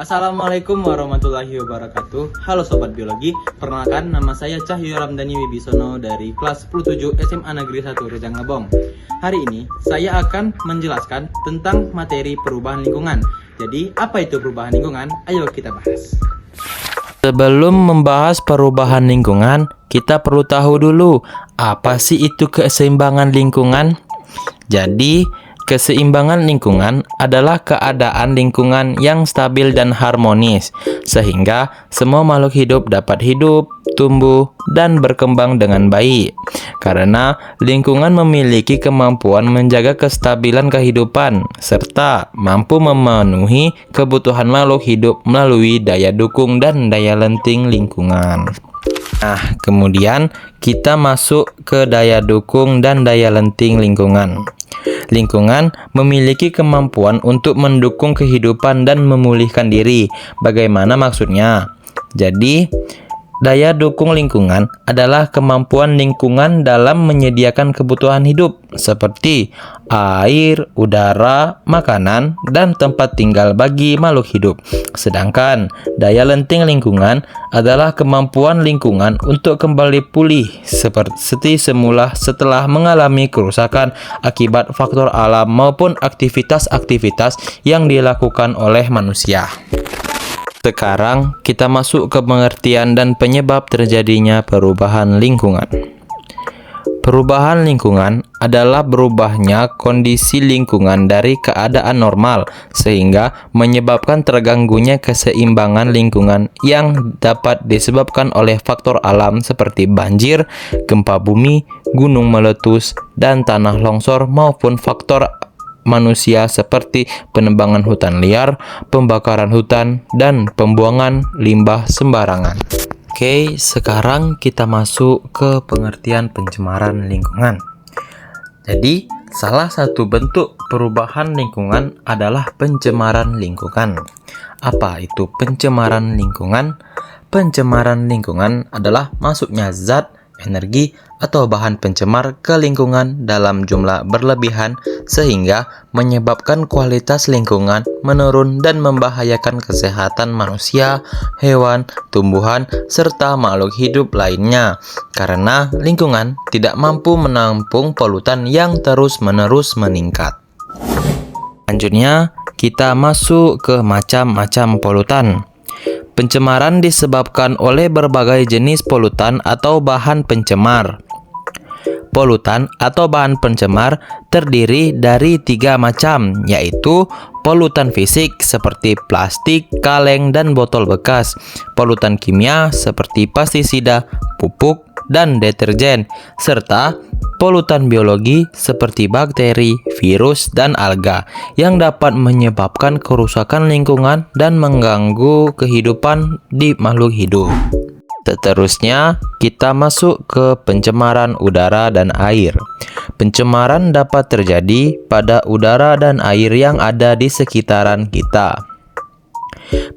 Assalamualaikum warahmatullahi wabarakatuh. Halo Sobat Biologi, perkenalkan nama saya Cahyo Ramdhani Wibisono dari kelas 10-7 SMA Negeri 1 Rejang-Lebong. Hari ini saya akan menjelaskan tentang materi perubahan lingkungan. Jadi apa itu perubahan lingkungan? Ayo kita bahas. Sebelum membahas perubahan lingkungan, kita perlu tahu dulu apa sih itu keseimbangan lingkungan. Jadi, keseimbangan lingkungan adalah keadaan lingkungan yang stabil dan harmonis, sehingga semua makhluk hidup dapat hidup, tumbuh, dan berkembang dengan baik. Karena lingkungan memiliki kemampuan menjaga kestabilan kehidupan, serta mampu memenuhi kebutuhan makhluk hidup melalui daya dukung dan daya lenting lingkungan. Nah, kemudian kita masuk ke daya dukung dan daya lenting lingkungan. Lingkungan memiliki kemampuan untuk mendukung kehidupan dan memulihkan diri. Bagaimana maksudnya? Jadi, daya dukung lingkungan adalah kemampuan lingkungan dalam menyediakan kebutuhan hidup seperti air, udara, makanan, dan tempat tinggal bagi makhluk hidup. Sedangkan daya lenting lingkungan adalah kemampuan lingkungan untuk kembali pulih seperti semula setelah mengalami kerusakan akibat faktor alam maupun aktivitas-aktivitas yang dilakukan oleh manusia. Sekarang kita masuk ke pengertian dan penyebab terjadinya perubahan lingkungan. Perubahan lingkungan adalah berubahnya kondisi lingkungan dari keadaan normal sehingga menyebabkan terganggunya keseimbangan lingkungan yang dapat disebabkan oleh faktor alam seperti banjir, gempa bumi, gunung meletus, dan tanah longsor maupun faktor manusia seperti penebangan hutan liar, pembakaran hutan, dan pembuangan limbah sembarangan. Oke, sekarang kita masuk ke pengertian pencemaran lingkungan. Jadi, salah satu bentuk perubahan lingkungan adalah pencemaran lingkungan. Apa itu pencemaran lingkungan? Pencemaran lingkungan adalah masuknya zat, energi, atau bahan pencemar ke lingkungan dalam jumlah berlebihan sehingga menyebabkan kualitas lingkungan menurun dan membahayakan kesehatan manusia, hewan, tumbuhan, serta makhluk hidup lainnya karena lingkungan tidak mampu menampung polutan yang terus-menerus meningkat. Selanjutnya, kita masuk ke macam-macam polutan. Pencemaran disebabkan oleh berbagai jenis polutan atau bahan pencemar. Polutan atau bahan pencemar terdiri dari 3 macam, yaitu polutan fisik seperti plastik, kaleng, dan botol bekas, polutan kimia seperti pestisida, pupuk, dan deterjen, serta polutan biologi seperti bakteri, virus, dan alga yang dapat menyebabkan kerusakan lingkungan dan mengganggu kehidupan di makhluk hidup. Seterusnya, kita masuk ke pencemaran udara dan air. Pencemaran dapat terjadi pada udara dan air yang ada di sekitaran kita.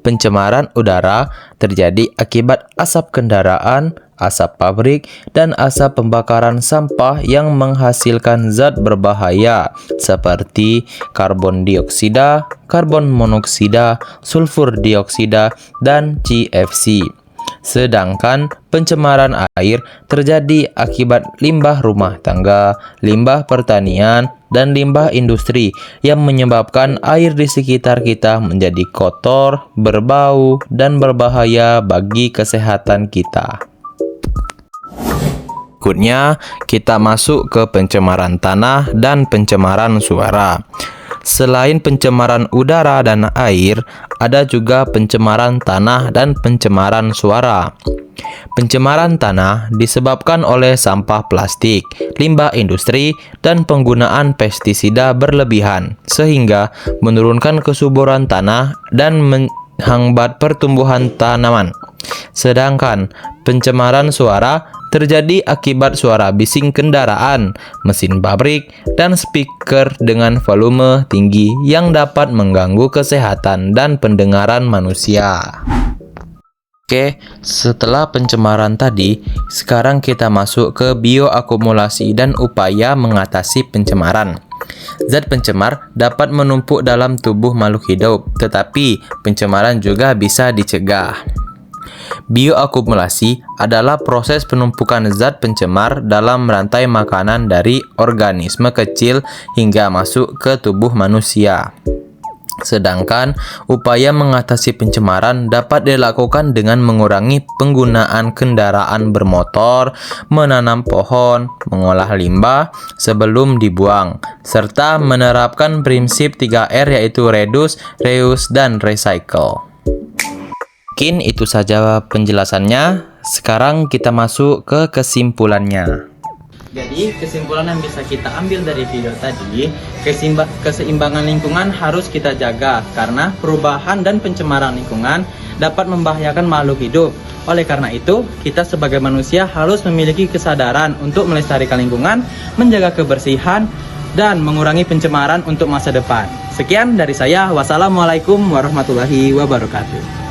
Pencemaran udara terjadi akibat asap kendaraan, asap pabrik, dan asap pembakaran sampah yang menghasilkan zat berbahaya seperti karbon dioksida, karbon monoksida, sulfur dioksida, dan CFC. Sedangkan pencemaran air terjadi akibat limbah rumah tangga, limbah pertanian, dan limbah industri yang menyebabkan air di sekitar kita menjadi kotor, berbau, dan berbahaya bagi kesehatan kita. Berikutnya, kita masuk ke pencemaran tanah dan pencemaran suara. Selain pencemaran udara dan air, ada juga pencemaran tanah dan pencemaran suara. Pencemaran tanah disebabkan oleh sampah plastik, limbah industri, dan penggunaan pestisida berlebihan, sehingga menurunkan kesuburan tanah dan menghambat pertumbuhan tanaman. Sedangkan pencemaran suara terjadi akibat suara bising kendaraan, mesin pabrik, dan speaker dengan volume tinggi yang dapat mengganggu kesehatan dan pendengaran manusia. Oke, setelah pencemaran tadi, sekarang kita masuk ke bioakumulasi dan upaya mengatasi pencemaran. Zat pencemar dapat menumpuk dalam tubuh makhluk hidup, tetapi pencemaran juga bisa dicegah. Bioakumulasi adalah proses penumpukan zat pencemar dalam rantai makanan dari organisme kecil hingga masuk ke tubuh manusia. Sedangkan upaya mengatasi pencemaran dapat dilakukan dengan mengurangi penggunaan kendaraan bermotor, menanam pohon, mengolah limbah sebelum dibuang, serta menerapkan prinsip 3R yaitu reduce, reuse, dan recycle. Mungkin itu saja penjelasannya. Sekarang kita masuk ke kesimpulannya. Jadi kesimpulan yang bisa kita ambil dari video tadi, keseimbangan lingkungan harus kita jaga karena perubahan dan pencemaran lingkungan dapat membahayakan makhluk hidup. Oleh karena itu, kita sebagai manusia harus memiliki kesadaran untuk melestarikan lingkungan, menjaga kebersihan, dan mengurangi pencemaran untuk masa depan. Sekian dari saya. Wassalamualaikum warahmatullahi wabarakatuh.